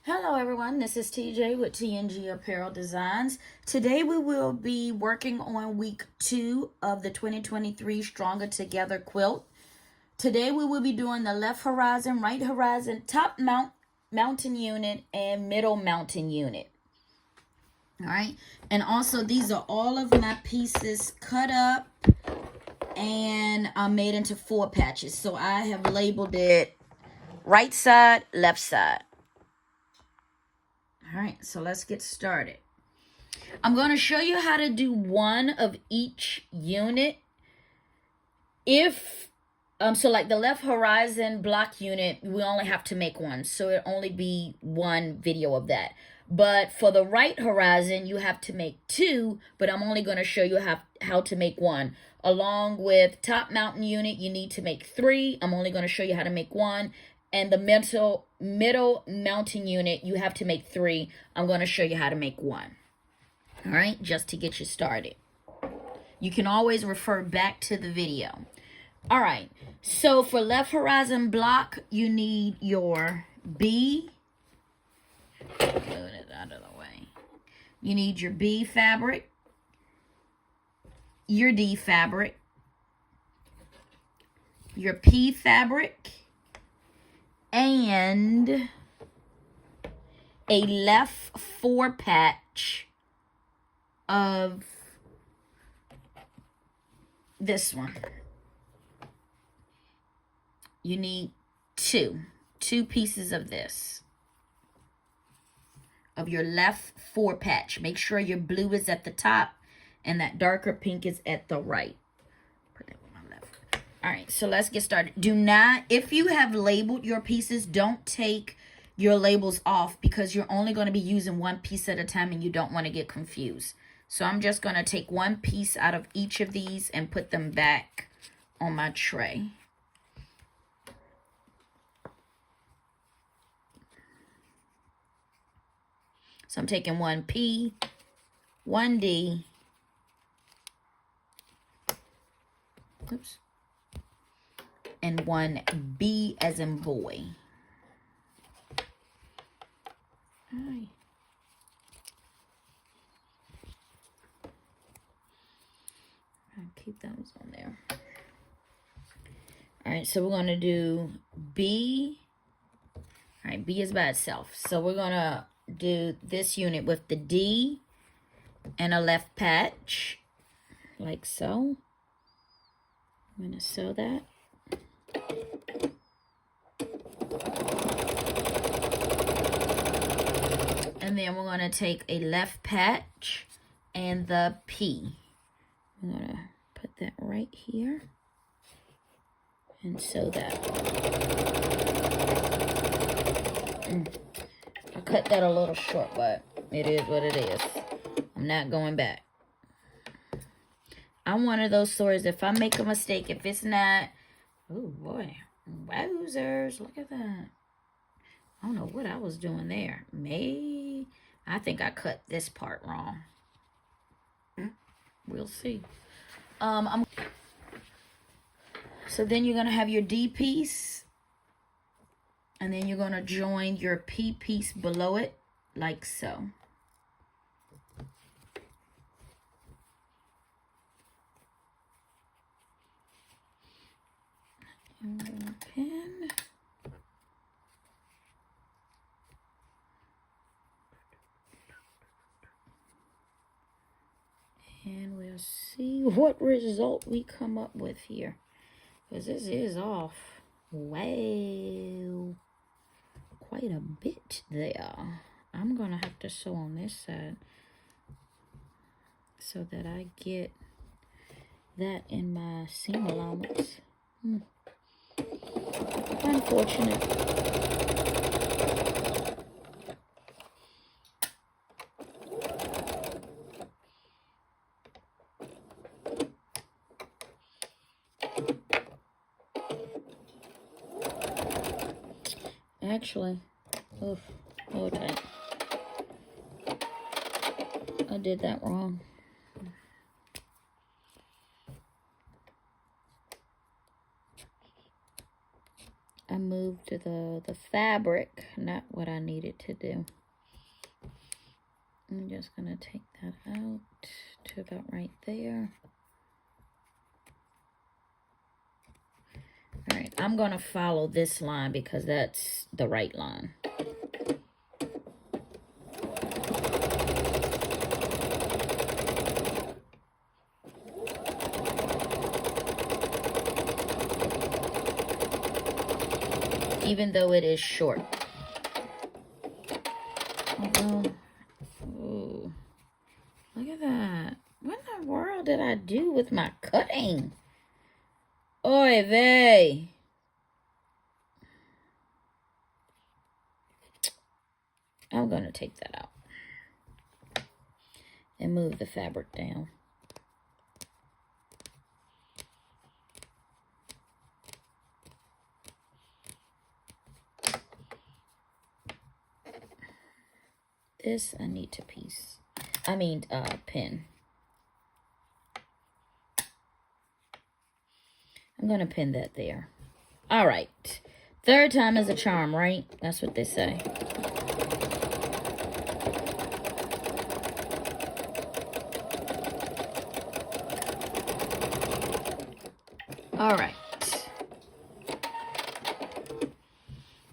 Hello everyone, this is TJ with TNG Apparel Designs. Today we will be working on week 2 of the 2023 Stronger Together quilt. Today we will be doing the left horizon, right horizon, top mountain unit, and middle mountain unit. Alright, and also these are all of my pieces cut up and made into 4 patches. So I have labeled it right side, left side. All right, so let's get started. I'm going to show you how to do one of each unit. So like the left horizon block unit, we only have to make one. So it'll only be one video of that. But for the right horizon, you have to make 2, but I'm only going to show you how to make 1. Along with top mountain unit, you need to make 3. I'm only going to show you how to make 1. And the middle mountain unit, you have to make 3. I'm going to show you how to make 1. All right, just to get you started. You can always refer back to the video. All right, so for left horizon block, you need your B. Move it out of the way. You need your B fabric, your D fabric, your P fabric, and a left 4 patch of this one. You need two pieces of this, of your left 4 patch. Make sure your blue is at the top and that darker pink is at the right. Put that on my left. All right, so let's get started. Do not, if you have labeled your pieces, don't take your labels off because you're only going to be using one piece at a time and you don't want to get confused. So I'm just going to take one piece out of each of these and put them back on my tray. So I'm taking one P, one D, oops, and one B as in boy. All right. I'll keep those on there. All right, so we're going to do B. All right, B is by itself. So we're going to do this unit with the D and a left patch, like so. I'm going to sew that. And then we're going to take a left patch and the P. I'm going to put that right here and sew that. I cut that a little short, but it is what it is. I'm not going back. I'm one of those sewers, if I make a mistake, if it's not, oh boy, wowzers, look at that. I don't know what I was doing there. I think I cut this part wrong. We'll see. So then you're going to have your D piece. And then you're going to join your P piece below it, like so. And we're going to pin. And we'll see what result we come up with here. Because this is off. Wow. Quite a bit there. I'm going to have to sew on this side so that I get that in my seam allowance. Unfortunate. Actually, oof, hold tight. I did that wrong. I moved moved the fabric, not what I needed to do. I'm just going to take that out to about right there. All right, I'm going to follow this line because that's the right line. Even though it is short. Although, ooh, look at that. What in the world did I do with my cutting? Oy vey. I'm going to take that out and move the fabric down. This I need to pin. I'm going to pin that there. All right. Third time is a charm, right? That's what they say. All right.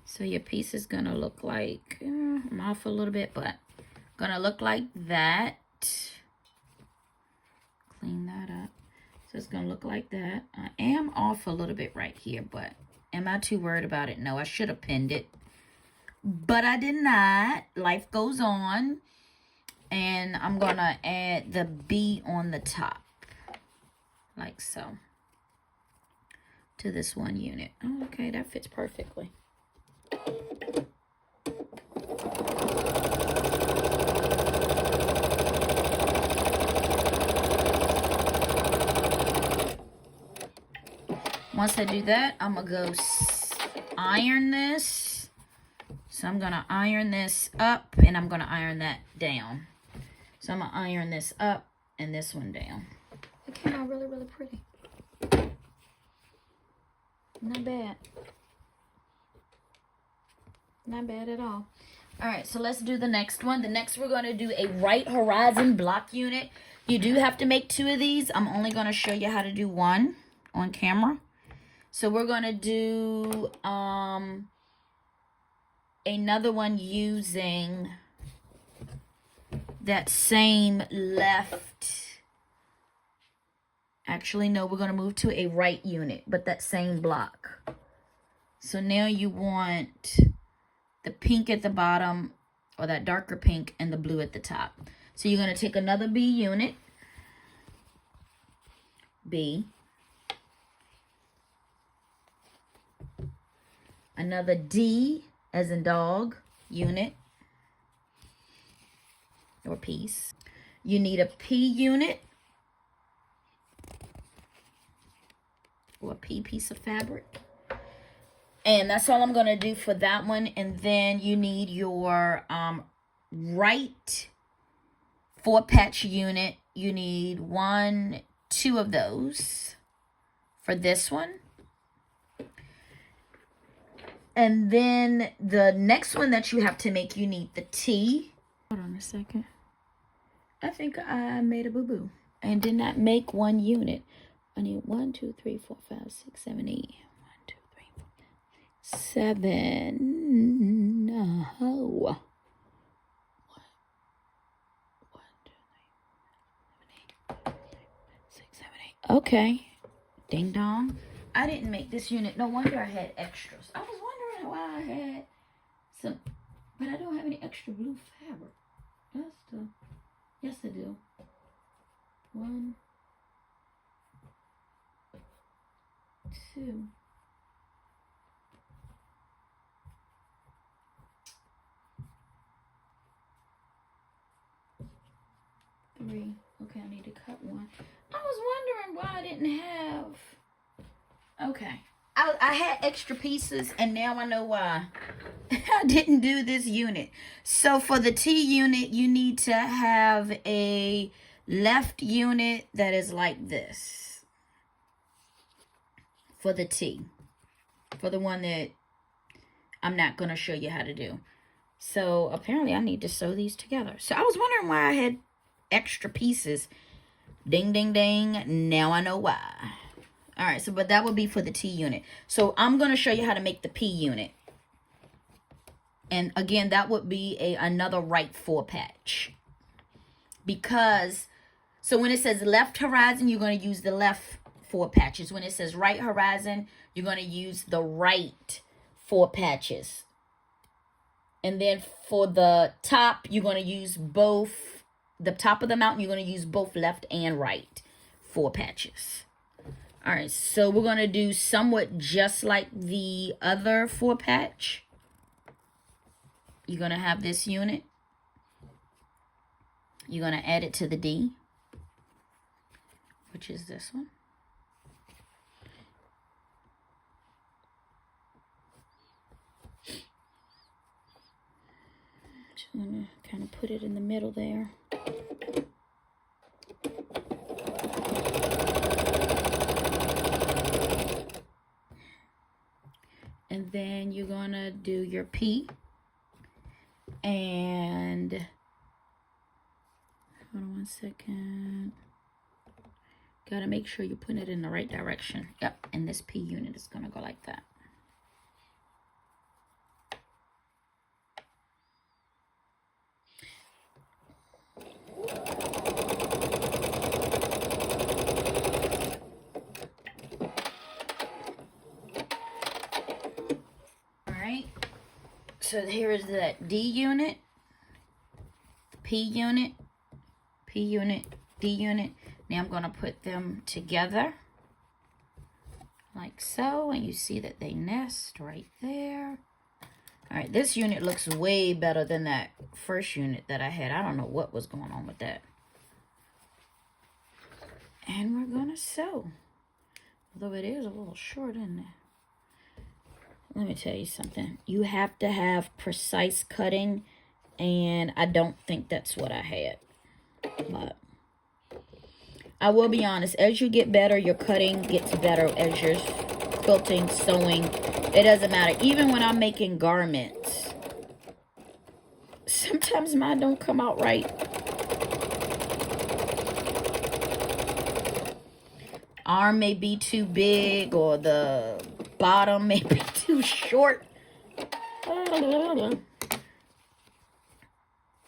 So your piece is going to look like, I'm off a little bit, but going to look like that. Clean that up. So it's going to look like that. I am off a little bit right here, but am I too worried about it? No, I should have pinned it, but I did not. Life goes on. And I'm going to add the B on the top, like so, to this one unit. Oh, okay, that fits perfectly. Once I do that, I'm going to go iron this. So I'm going to iron this up, and I'm going to iron that down. So I'm going to iron this up and this one down. It came out really, really pretty. Not bad. Not bad at all. All right, so let's do the next one. The next, we're going to do a right horizon block unit. You do have to make 2 of these. I'm only going to show you how to do one on camera. So we're going to do another one using that same left. Actually, no, we're going to move to a right unit, but that same block. So now you want the pink at the bottom, or that darker pink, and the blue at the top. So you're going to take another B unit, B, another D as in dog unit or piece. You need a P unit or a P piece of fabric. And that's all I'm going to do for that one. And then you need your right 4-patch unit. You need 1, 2 of those for this one. And then the next one that you have to make, you need the T. Hold on a second. I think I made a boo-boo and did not make 1 unit. I need 1, 2, 3, 4, 5, 6, 7, 8. 1, 2, 3, 4, 5, 7. Oh. 1, 2, 3, 4, 5, 6, 7, 8. Okay. Ding dong. I didn't make this unit. No wonder I had extras. I was wondering why I had some, but I don't have any extra blue fabric. Yes, I do. 1, 2. Three. Okay, I need to cut 1. I was wondering why I didn't have. Okay. I had extra pieces, and now I know why I didn't do this unit. So for the T unit, you need to have a left unit that is like this. For the T. For the one that I'm not going to show you how to do. So apparently I need to sew these together. So I was wondering why I had extra pieces. Ding, ding, ding. Now I know why. All right, so but that would be for the T unit. So I'm going to show you how to make the P unit. And again, that would be another right 4 patch. Because, so when it says left horizon, you're going to use the left 4 patches. When it says right horizon, you're going to use the right 4 patches. And then for the top, you're going to use both, the top of the mountain, you're going to use both left and right 4 patches. All right, so we're going to do somewhat just like the other 4 patch. You're going to have this unit. You're going to add it to the D, which is this one. Just going to kind of put it in the middle there. And then you're going to do your P. And hold on one second. Got to make sure you're putting it in the right direction. Yep, and this P unit is going to go like that. So here is that D unit, P unit, P unit, D unit. Now I'm going to put them together like so, and you see that they nest right there. All right, this unit looks way better than that first unit that I had. I don't know what was going on with that. And we're going to sew. Although it is a little short, isn't it? Let me tell you something. You have to have precise cutting, and I don't think that's what I had. But I will be honest, as you get better, your cutting gets better as you're quilting, sewing. It doesn't matter. Even when I'm making garments, sometimes mine don't come out right. Arm may be too big, or the bottom may be too short. All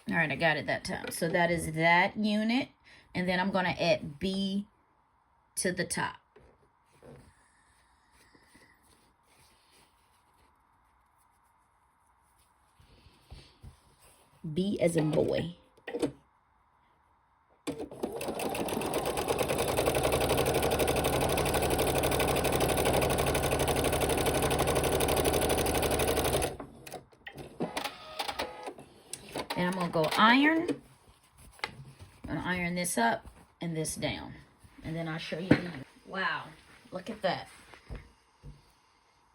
right, I got it that time. So that is that unit. And then I'm going to add B to the top. B as in boy. And I'm going to go iron. I'm going to iron this up and this down. And then I'll show you. Wow. Look at that.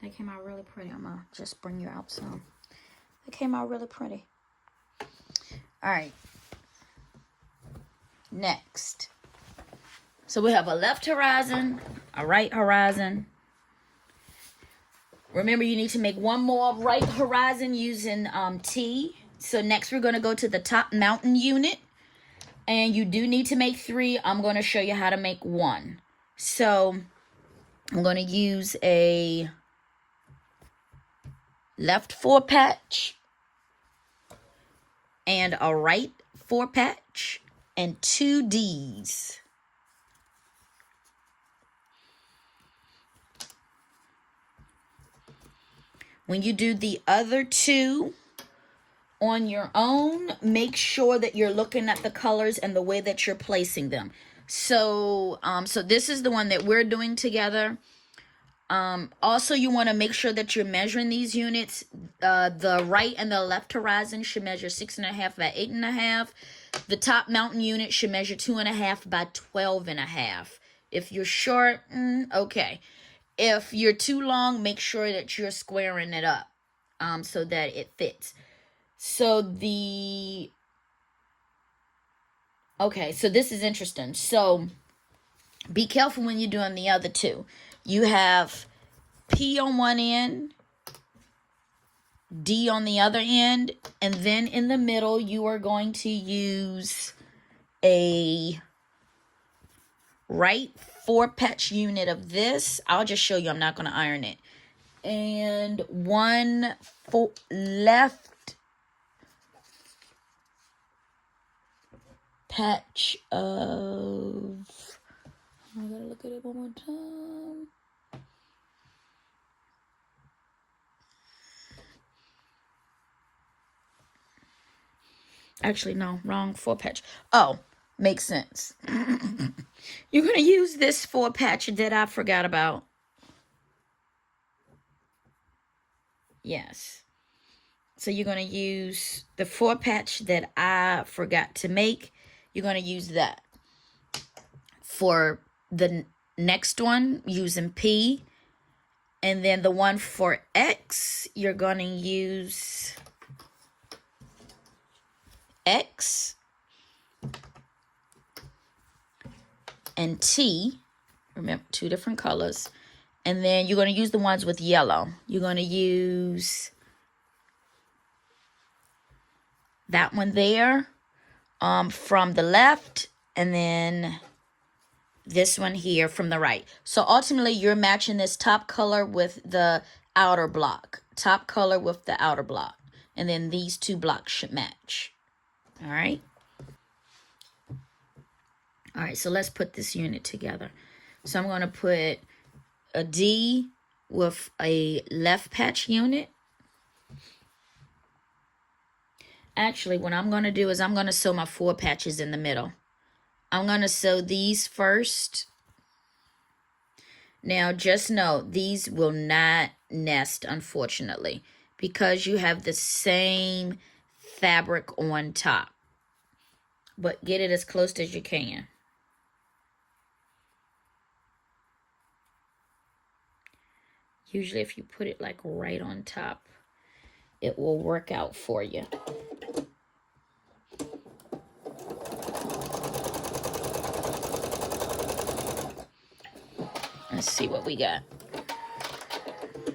That came out really pretty. I'm going to just bring you out some. That came out really pretty. All right. Next. So we have a left horizon, a right horizon. Remember, you need to make one more right horizon using T. So next we're going to go to the top mountain unit. And you do need to make 3. I'm going to show you how to make 1. So I'm going to use a left 4 patch and a right 4 patch and 2 Ds. When you do the other 2 on your own, make sure that you're looking at the colors and the way that you're placing them. So, so this is the one that we're doing together. Also, you want to make sure that you're measuring these units. The right and the left horizon should measure 6.5 by 8.5. The top mountain unit should measure 2.5 by 12.5. If you're short, okay. If you're too long, make sure that you're squaring it up so that it fits. So okay, so this is interesting. So be careful when you're doing the other 2. You have P on one end D on the other end, and then in the middle you are going to use a right 4-patch unit of this. I'll just show you, I'm not going to iron it. And one left patch of, I gotta look at it one more time. Actually, no, wrong 4-patch. Oh, makes sense. You're going to use this 4-patch that I forgot about. Yes. So you're going to use the 4-patch that I forgot to make. You're going to use that. For the next one, using P. And then the one for X, you're going to use X and T. Remember, 2 different colors. And then you're going to use the ones with yellow. You're going to use that one there from the left, and then this one here from the right. So ultimately, you're matching this top color with the outer block. Top color with the outer block. And then these 2 blocks should match. All right. All right, so let's put this unit together. So I'm going to put a D with a left patch unit. Actually, what I'm going to do is I'm going to sew my 4 patches in the middle. I'm going to sew these first. Now, just know, these will not nest, unfortunately, because you have the same fabric on top. But get it as close as you can. Usually, if you put it like right on top, it will work out for you. Let's see what we got.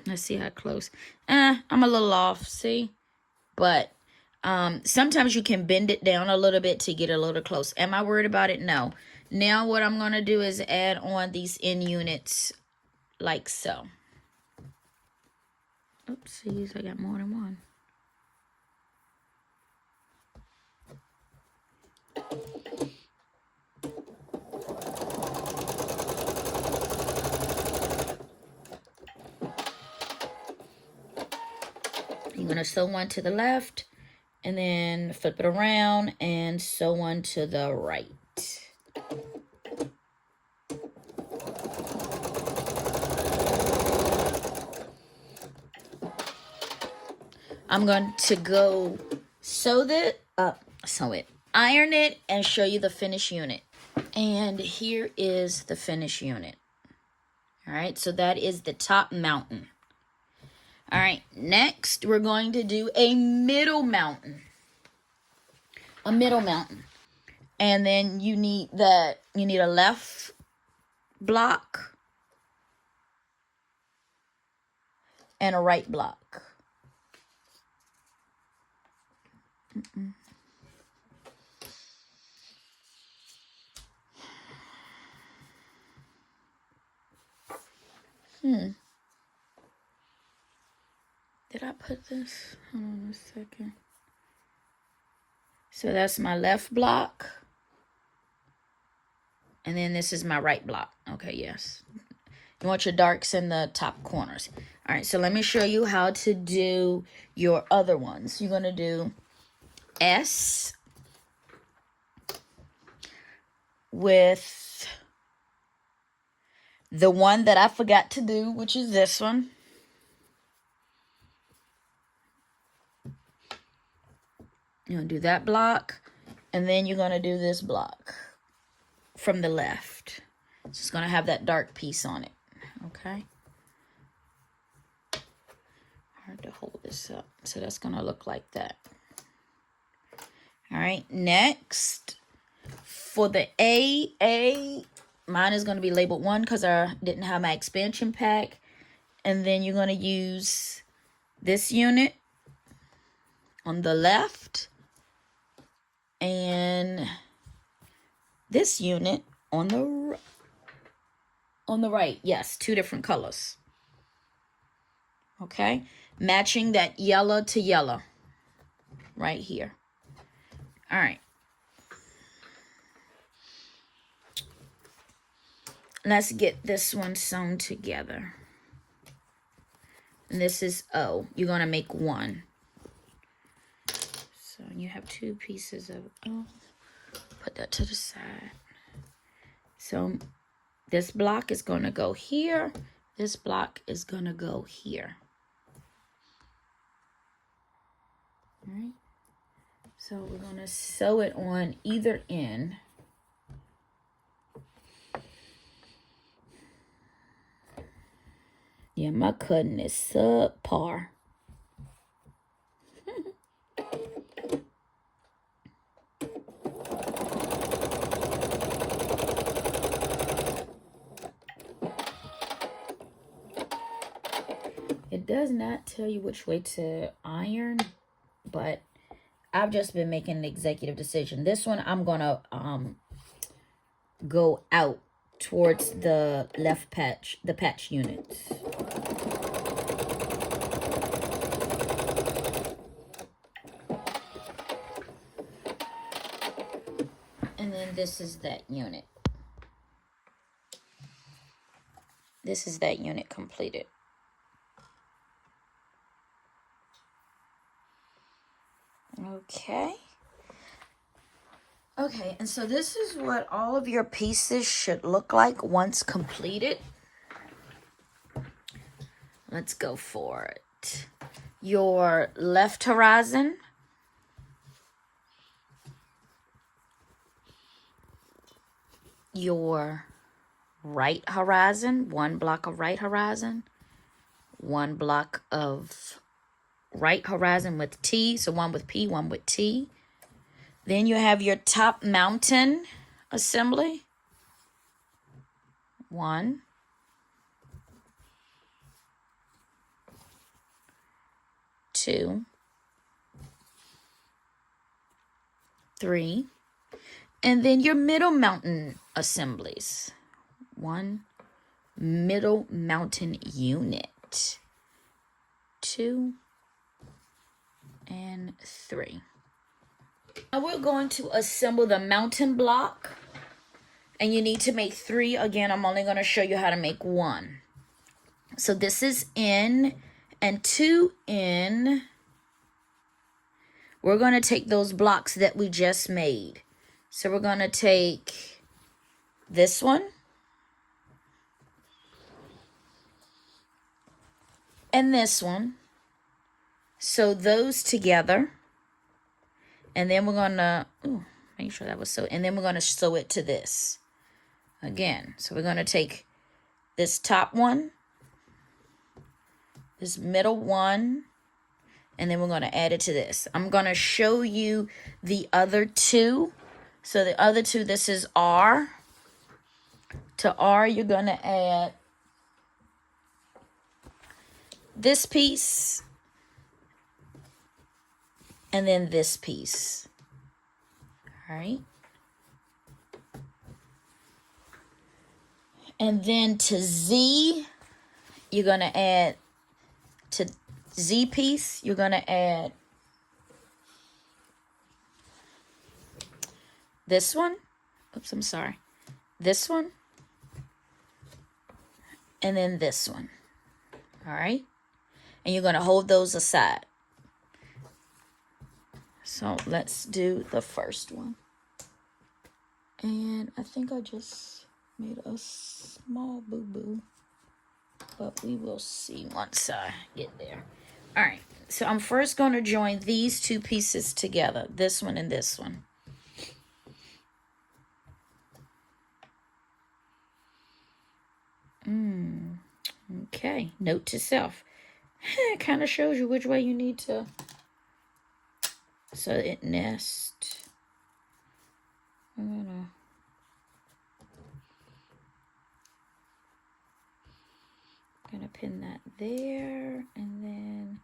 Let's see how close. I'm a little off, see? But sometimes you can bend it down a little bit to get a little close. Am I worried about it? No. Now what I'm going to do is add on these end units like so. Oopsies, I got more than one. You're going to sew one to the left, and then flip it around and sew one to the right. I'm going to go iron it, and show you the finished unit. And here is the finished unit. All right, so that is the top mountain. All right, next we're going to do a middle mountain. A middle mountain. And then you need a left block and a right block. Did I put this? Hold on a second. So that's my left block. And then this is my right block. Okay, yes. You want your darks in the top corners. All right, so let me show you how to do your other ones. You're going to do S with the one that I forgot to do, which is this one. You're going to do that block, and then you're going to do this block from the left. So it's going to have that dark piece on it, okay? Hard to hold this up. So that's going to look like that. All right, next, for the A, mine is going to be labeled 1 because I didn't have my expansion pack. And then you're going to use this unit on the left and this unit on the right. Yes, 2 different colors. Okay, matching that yellow to yellow right here. All right. Let's get this one sewn together. And this is O. You're going to make 1. So you have 2 pieces of O. Put that to the side. So this block is going to go here. This block is going to go here. All right. So we're going to sew it on either end. Yeah, my cutting is subpar. It does not tell you which way to iron, but I've just been making an executive decision. This one, I'm going to go out towards the left patch, the patch units. And then this is that unit. This is that unit completed. Okay. Okay, and so this is what all of your pieces should look like once completed. Let's go for it. Your left horizon. Your right horizon. 1 block of right horizon. 1 block of right horizon with T. So 1 with P, 1 with T. Then you have your top mountain assembly. 1. 2. 3. And then your middle mountain assemblies. 1 middle mountain unit. 2 and 3. Now we're going to assemble the mountain block. And you need to make 3. Again, I'm only going to show you how to make 1. So this is in and 2 in. We're going to take those blocks that we just made. So we're going to take this one. And this one. Sew those together. And then we're going to, make sure that was sewed. And then we're going to sew it to this. Again, so we're going to take this top one, this middle one, and then we're going to add it to this. I'm going to show you the other 2. So the other 2, this is R. To R, you're going to add this piece and then this piece. All right. And then to Z, you're going to add, to Z piece, you're going to add this one. Oops, I'm sorry. This one. And then this one. All right. And you're going to hold those aside. So let's do the first one. And I think I just made a small boo-boo. But we will see once I get there. All right. So I'm first going to join these 2 pieces together. This one and this one. Okay. Note to self. It kind of shows you which way you need to. So it nests. I'm gonna pin that there, and then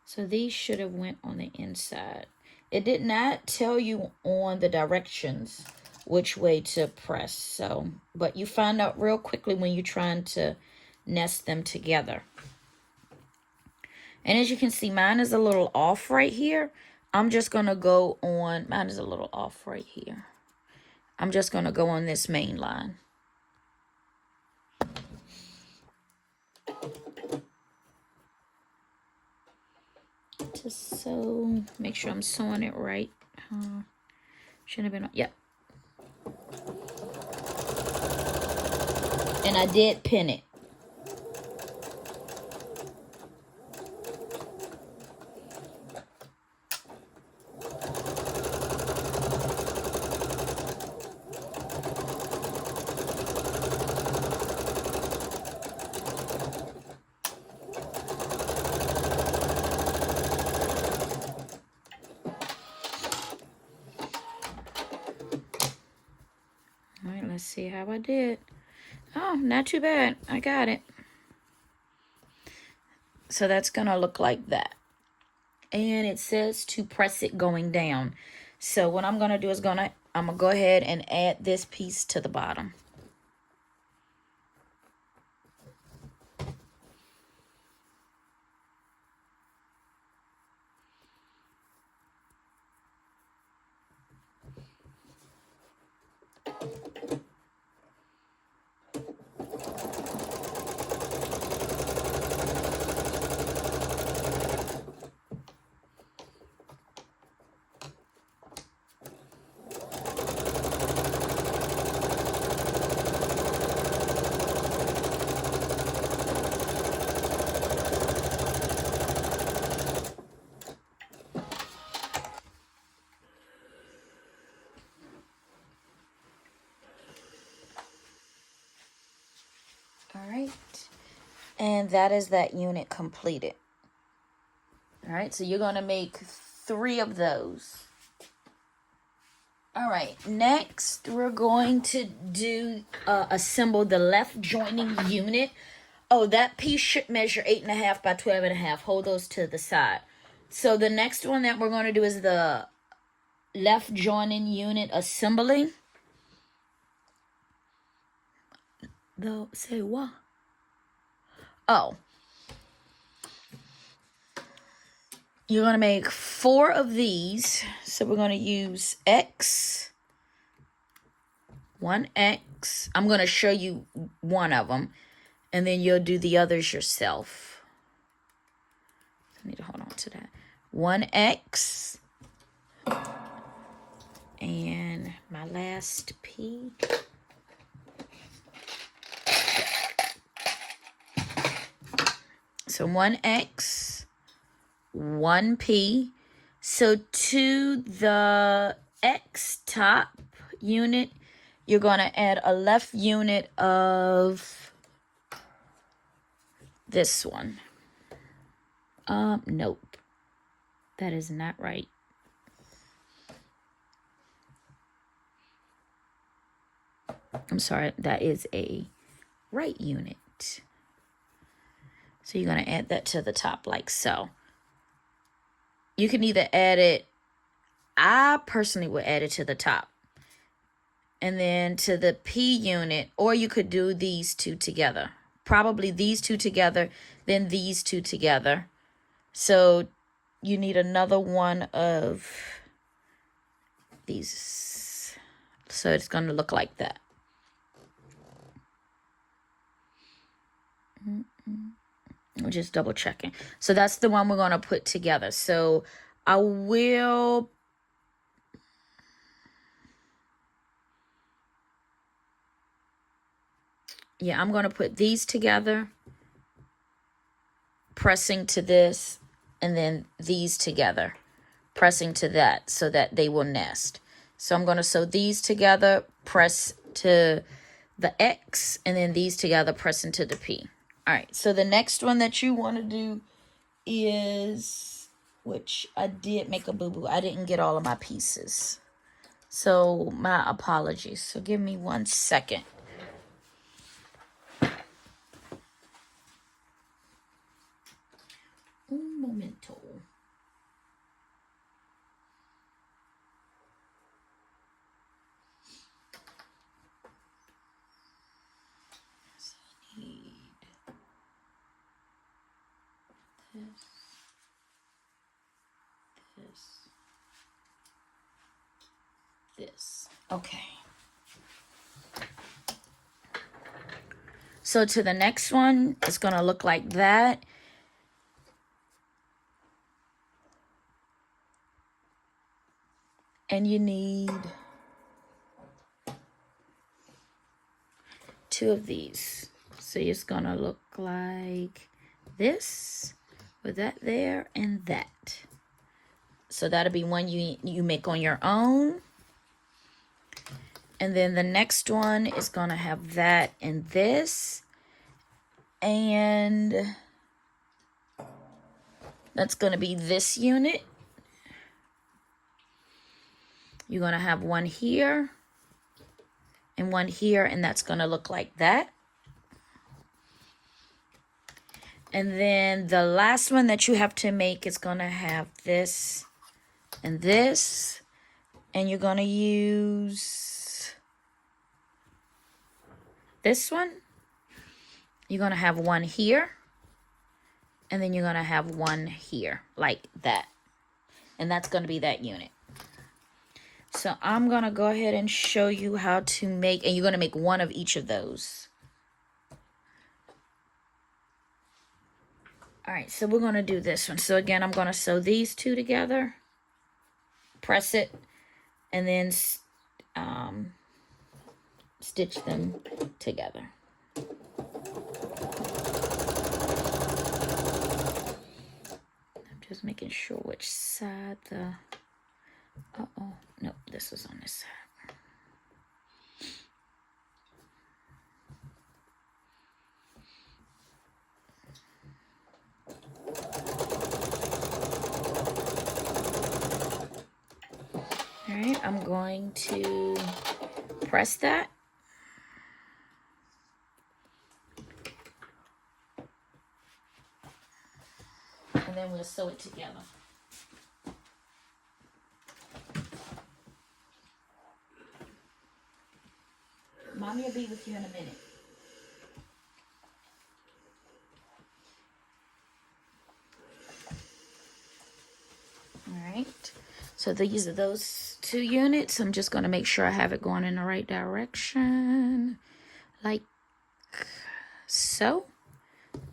So these should have went on the inside. It did not tell you on the directions which way to press. So, but you find out real quickly when you're trying to nest them together. And as you can see, mine is a little off right here. I'm just going to go on, mine is a little off right here. I'm just going to go on this main line. To sew, make sure I'm sewing it right. Shouldn't have been, yep. And I did pin it. All right, let's see how I did. Oh, not too bad. I got it. So that's going to look like that. And it says to press it going down. So what I'm going to do is I'm going to go ahead and add this piece to the bottom. All right. And that is that unit completed. All right, so you're going to make 3 of those. All right, next we're going to do assemble the left joining unit. Oh, that piece should measure 8.5 by 12.5. Hold those to the side. So the next one that we're going to do is the left joining unit assembly. Say what? Oh. You're going to make 4 of these. So we're going to use X. 1X. I'm going to show you one of them. And then you'll do the others yourself. I need to hold on to that. 1X. And my last P. So 1X, 1P. So to the X top unit, you're going to add a left unit of this one. Nope. That is not right. I'm sorry, that is a right unit. So you're going to add that to the top like so. You can either add it, I personally would add it to the top. And then to the P unit, or you could do these 2 together. Probably these 2 together, then these 2 together. So you need another one of these. So it's going to look like that. I'm just double checking. So that's the one we're going to put together. So I will... Yeah, I'm going to put these together. Pressing to this. And then these together. Pressing to that so that they will nest. So I'm going to sew these together. Press to the X. And then these together. Pressing to the P. All right, so the next one that you want to do is, which I did make a boo-boo. I didn't get all of my pieces. So my apologies. So give me 1 second. Un momento. this. Okay. So to the next one, it's going to look like that. And you need 2 of these. So it's going to look like this with that there and that. So that'll be one you make on your own. And then the next one is going to have that and this. And that's going to be this unit. You're going to have one here and one here, and that's going to look like that. And then the last one that you have to make is going to have this and this. And you're going to use this one. You're going to have one here. And then you're going to have one here, like that. And that's going to be that unit. So I'm going to go ahead and show you how to make, and you're going to make one of each of those. All right, so we're going to do this one. So again, I'm going to sew these 2 together, press it, and then stitch them together. I'm just making sure which side the... Uh-oh. No, this is on this side. All right, I'm going to press that. And then we'll sew it together. Mommy will be with you in a minute. All right. So these are those 2 units. I'm just going to make sure I have it going in the right direction. Like so.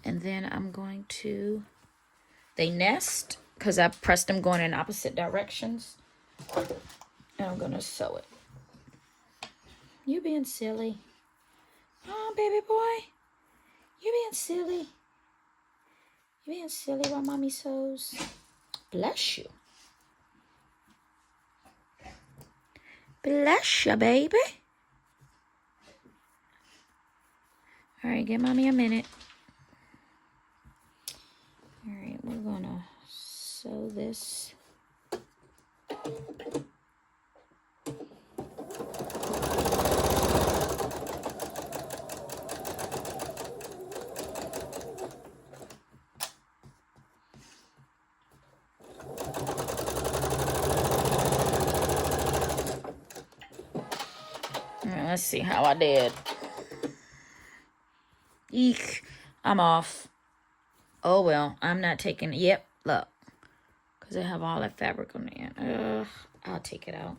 And then I'm going to... They nest because I pressed them going in opposite directions. And I'm going to sew it. You being silly. Oh, baby boy. You being silly. You being silly while mommy sews. Bless you. Bless you, baby. All right, give mommy a minute. All right, we're going to sew this. Let's see how I did. Eek, I'm off. Oh, well, I'm not taking... Yep, look. Because I have all that fabric on the end. I'll take it out.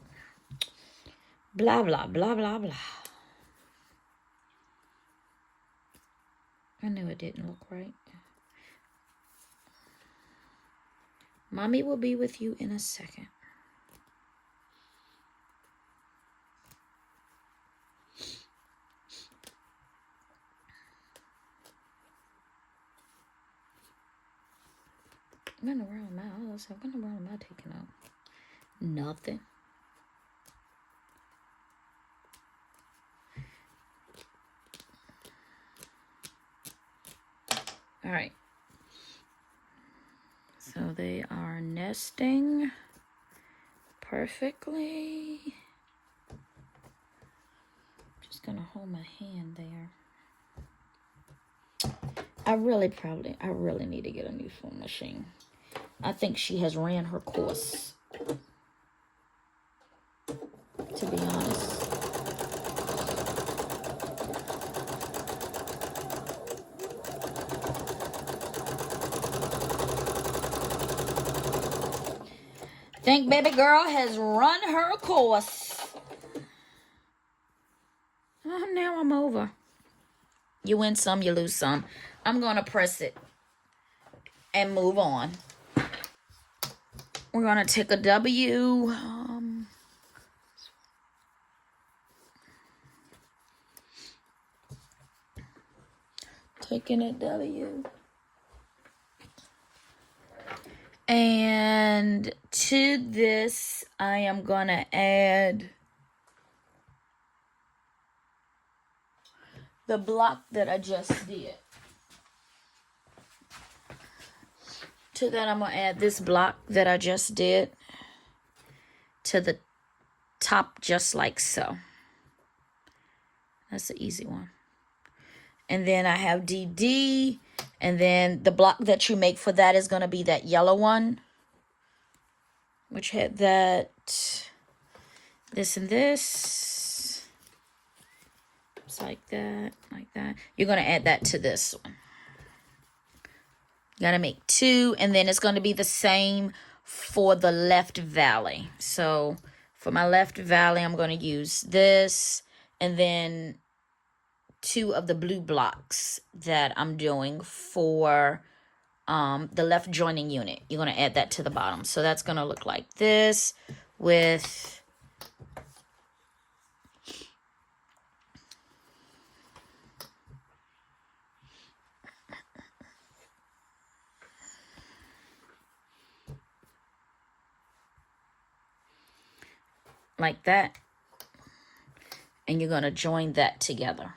Blah, blah, blah, blah, blah. I knew it didn't look right. Mommy will be with you in a second. I'm gonna roll them out. I'm gonna roll them out taking out. Nothing. All right. So they are nesting perfectly. Just gonna hold my hand there. I really need to get a new sewing machine. I think she has ran her course, to be honest. Think baby girl has run her course. Now I'm over. You win some, you lose some. I'm going to press it and move on. We're going to take a W. Taking a W. And to this, I am going to add the block that I just did. To that, I'm going to add this block that I just did to the top, just like so. That's the easy one. And then I have DD, and then the block that you make for that is going to be that yellow one, which had that, this and this. It's like that, like that. You're going to add that to this one. You got to make 2, and then it's going to be the same for the left valley. So for my left valley, I'm going to use this, and then 2 of the blue blocks that I'm doing for the left joining unit. You're going to add that to the bottom. So that's going to look like this with like that. And you're going to join that together.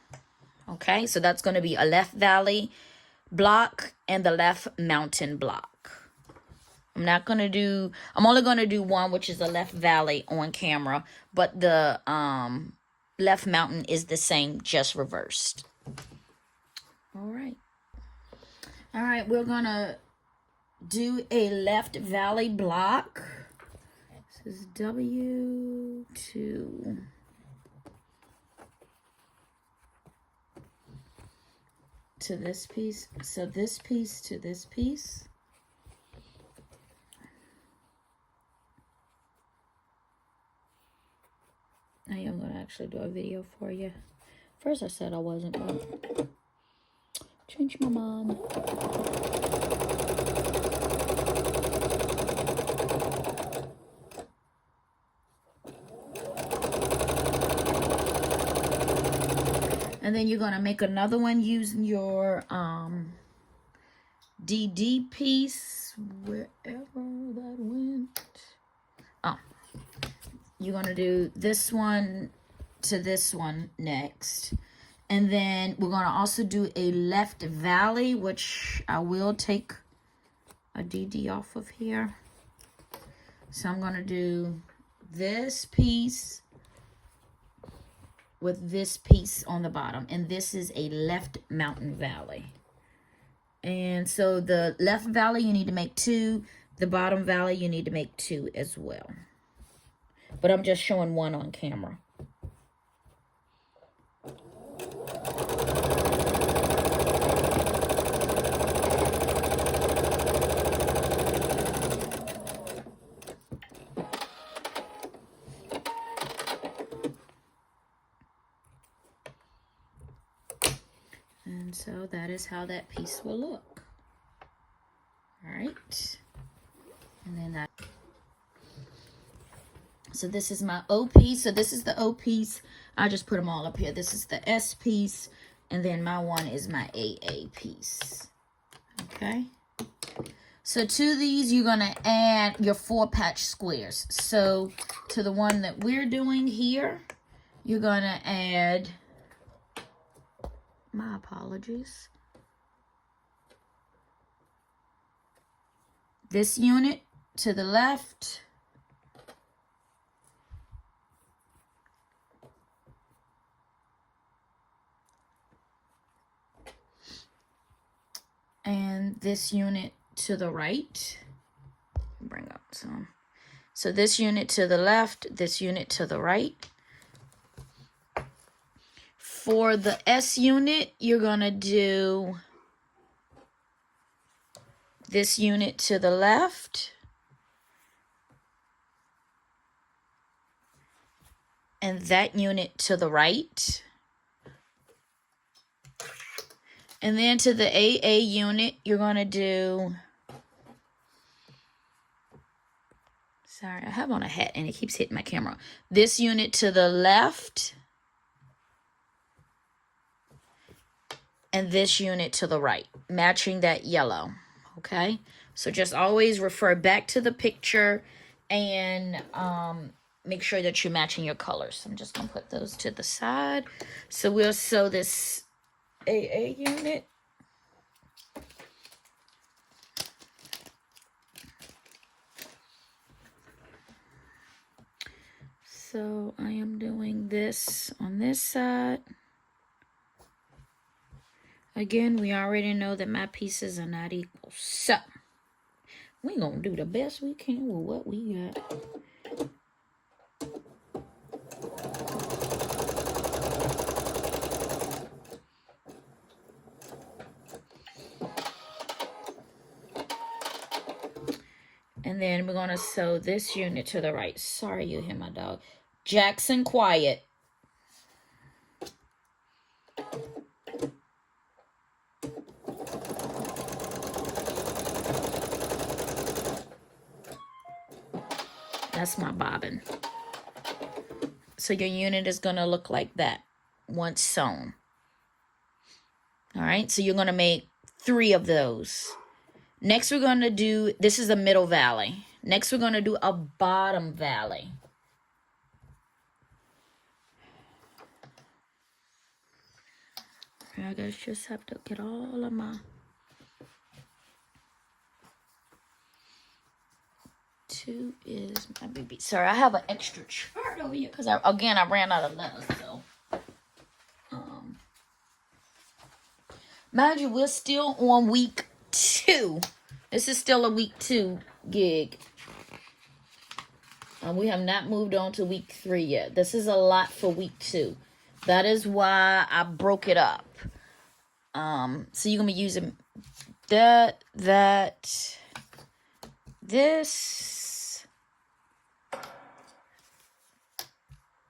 Okay, so that's going to be a left valley block and the left mountain block. I'm only going to do one, which is a left valley on camera, but the left mountain is the same, just reversed. All right, we're going to do a left valley block. This is W2. To this piece, so this piece to this piece. I am going to actually do a video for you. First I said I wasn't, but change my mind. And then you're going to make another one using your DD piece, wherever that went. Oh, you're going to do this one to this one next. And then we're going to also do a left valley, which I will take a DD off of here. So I'm going to do this piece with this piece on the bottom, and this is a left mountain valley. And so the left valley you need to make 2, the bottom valley you need to make 2 as well, but I'm just showing one on camera. And so that is how that piece will look. All right. And then that. So this is my O piece. So this is the O piece. I just put them all up here. This is the S piece. And then my one is my AA piece. Okay. So to these, you're going to add your 4 patch squares. So to the one that we're doing here, you're going to add, my apologies, this unit to the left, and this unit to the right. Bring up some. So this unit to the left, this unit to the right. For the S unit, you're going to do this unit to the left and that unit to the right. And then to the AA unit, you're going to do, sorry, I have on a hat and it keeps hitting my camera. This unit to the left and this unit to the right, matching that yellow, okay? So just always refer back to the picture and make sure that you're matching your colors. I'm just going to put those to the side. So we'll sew this AA unit. So I am doing this on this side. Again, we already know that my pieces are not equal. So we're going to do the best we can with what we got. And then we're going to sew this unit to the right. Sorry you hear my dog. Jackson, quiet. That's my bobbin. So your unit is going to look like that once sewn. All right, so you're going to make 3 of those. Next, we're going to do, this is a middle valley. Next, we're going to do a bottom valley. I guess just have to get all of my 2 is my baby. Sorry, I have an extra chart over here because I ran out of letters. So, mind you, we're still on week 2. This is still a week 2 gig. We have not moved on to week 3 yet. This is a lot for week 2. That is why I broke it up. So you're gonna be using this,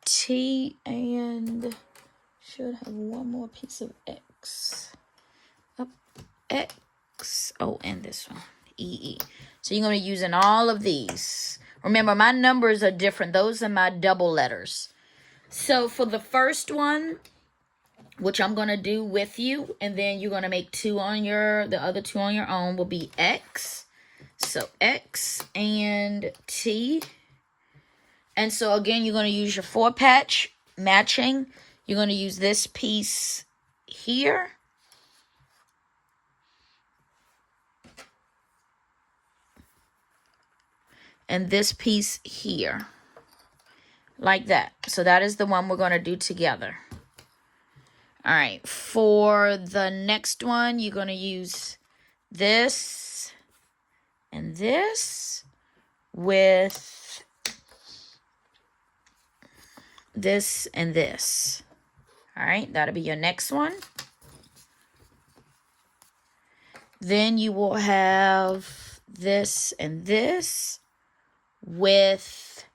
T, and should have one more piece of X. Up, X, oh, and this one, EE. So you're gonna be using all of these. Remember, my numbers are different. Those are my double letters. So for the first one, which I'm going to do with you, and then you're going to make 2 on the other 2 on your own, will be X. So X and T. And so again, you're going to use your 4 patch matching. You're going to use this piece here. And this piece here. Like that. So that is the one we're going to do together. All right, for the next one, you're going to use this and this with this and this. All right, that'll be your next one. Then you will have this and this with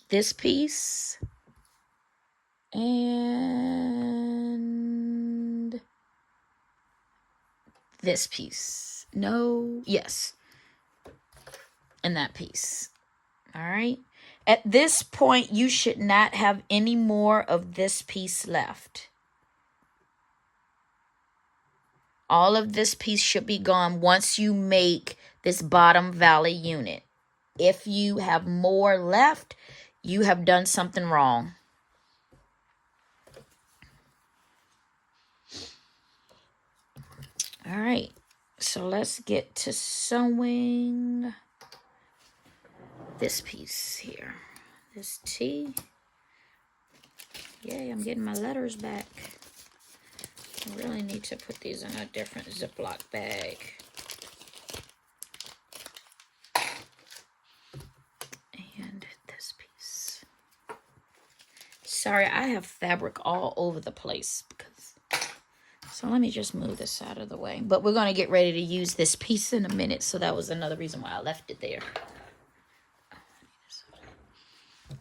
this piece. And this piece. No, yes. And that piece. All right. At this point, you should not have any more of this piece left. All of this piece should be gone once you make this bottom valley unit. If you have more left, you have done something wrong. All right, so let's get to sewing this piece here. This T. Yay, I'm getting my letters back. I really need to put these in a different Ziploc bag. And this piece. Sorry, I have fabric all over the place. So let me just move this out of the way. But we're going to get ready to use this piece in a minute. So that was another reason why I left it there.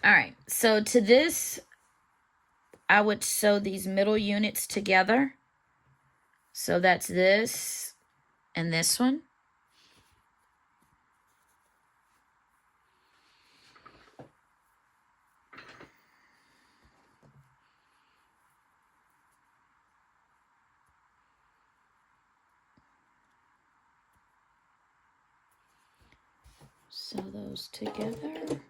All right. So to this, I would sew these middle units together. So that's this and this one. Sew those together.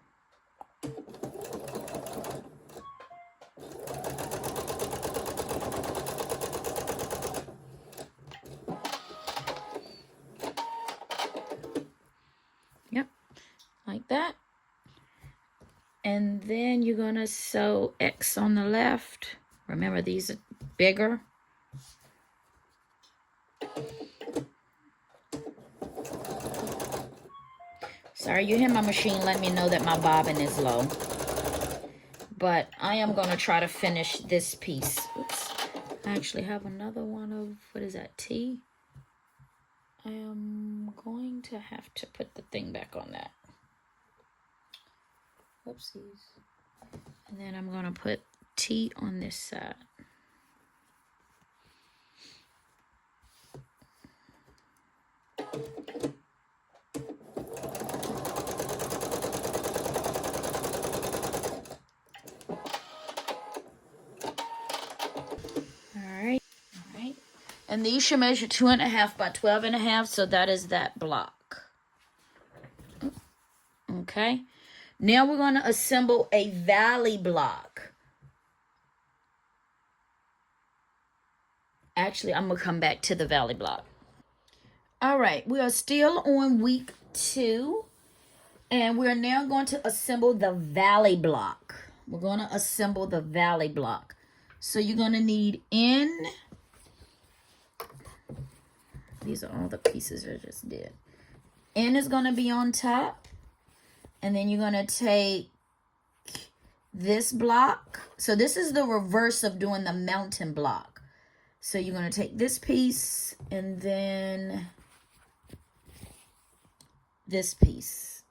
Yep, like that. And then you're gonna sew X on the left. Remember, these are bigger. Sorry, you hear my machine let me know that my bobbin is low. But I am gonna try to finish this piece. Oops, I actually have another one of, what is that, T? I am going to have to put the thing back on that. Whoopsies. And then I'm gonna put T on this side. Alright. And these should measure 2.5 by 12.5, so that is that block. Okay. Now we're going to assemble a valley block. Actually, I'm going to come back to the valley block. All right, we are still on week 2, and we're now going to assemble the valley block. We're going to assemble the valley block. So you're going to need N. These are all the pieces I just did. N is going to be on top. And then you're going to take this block. So this is the reverse of doing the mountain block. So you're going to take this piece and then this piece.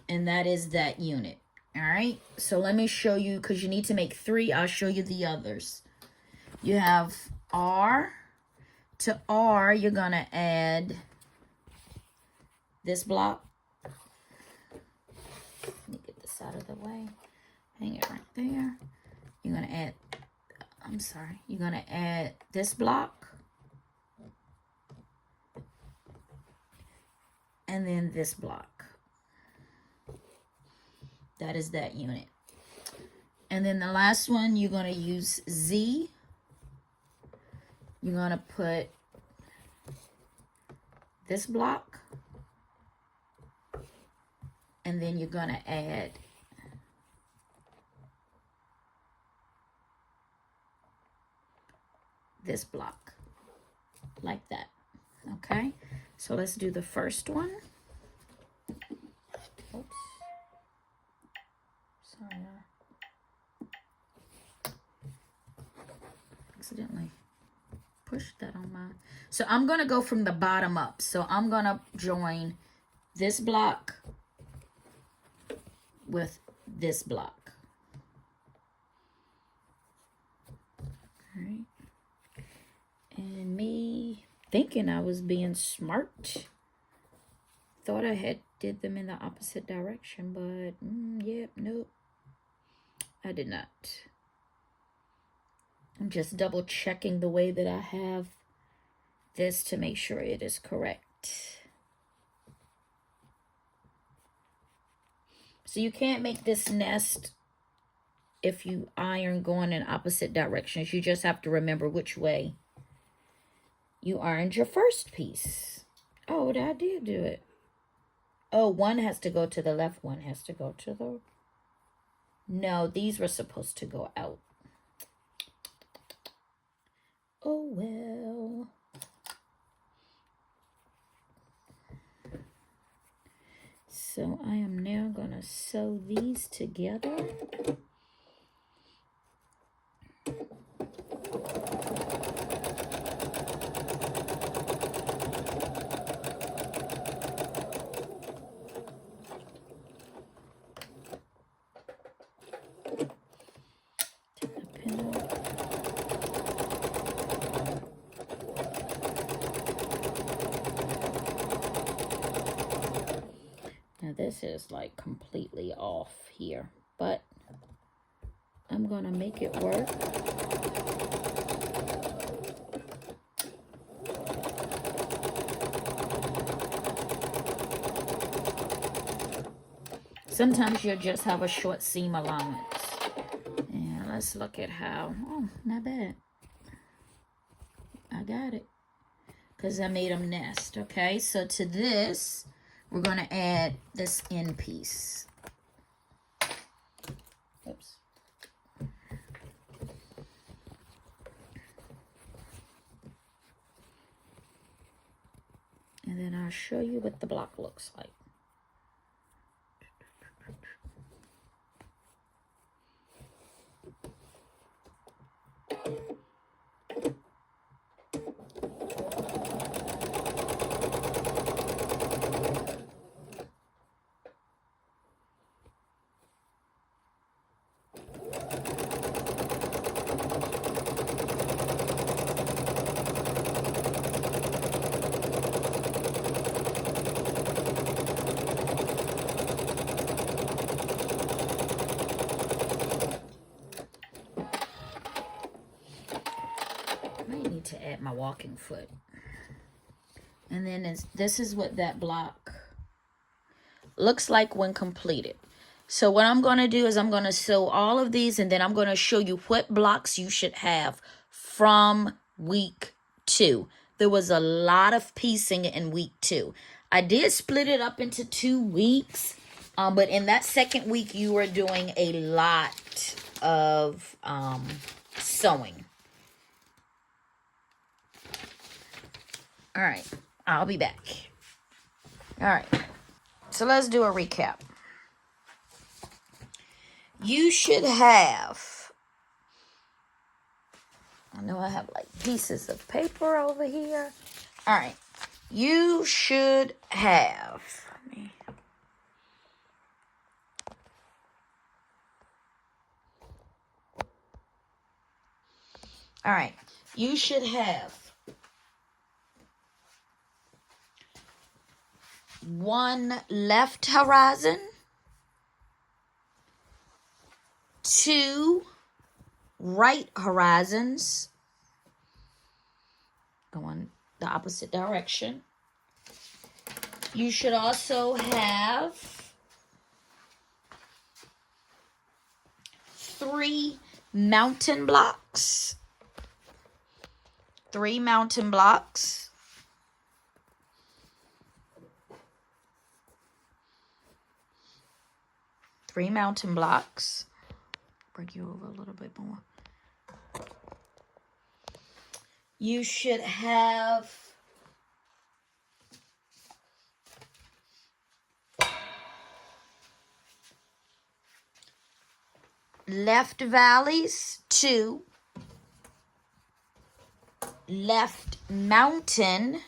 And that is that unit. All right. So let me show you, because you need to make 3. I'll show you the others. You have R. To R, you're going to add this block. Let me get this out of the way. Hang it right there. You're going to add, you're going to add this block. And then this block. That is that unit. And then the last one, you're going to use Z. You're going to put this block. And then you're going to add this block. Like that. Okay? So let's do the first one. Oops. Sorry. Accidentally pushed that on my... So I'm going to go from the bottom up. So I'm going to join this block with this block. All right. And me thinking I was being smart. Thought I had did them in the opposite direction, but yep, nope. I did not. I'm just double checking the way that I have this to make sure it is correct. So you can't make this nest if you iron going in opposite directions. You just have to remember which way you ironed your first piece. Oh, I did do it. Oh, one has to go to the left, one has to go to the... No, these were supposed to go out. Oh, well. So I am now going to sew these together. this is like completely off here, but I'm gonna make it work. Sometimes you'll just have a short seam allowance. And let's look at how, oh, not bad. I got it. Because I made them nest, okay? So to this, we're going to add this end piece. Oops. And then I'll show you what the block looks like. To add my walking foot. And then this is what that block looks like when completed. So what I'm going to do is I'm going to sew all of these, and then I'm going to show you what blocks you should have from week 2. There was a lot of piecing in week 2. I did split it up into 2 weeks, but in that second week you were doing a lot of sewing. All right, I'll be back. All right, so let's do a recap. You should have, I know I have like pieces of paper over here. All right, you should have, all right, you should have 1 left horizon, 2 right horizons going the opposite direction. You should also have 3 mountain blocks. 3 mountain blocks. Bring you over a little bit more. You should have left valleys 2, left mountain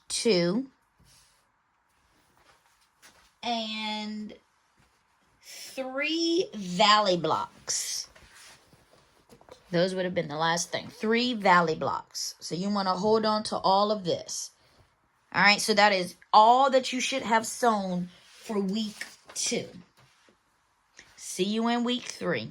2, and 3 valley blocks. Those would have been the last thing. 3 valley blocks. So you want to hold on to all of this. All right, so that is all that you should have sewn for week 2. See you in week 3.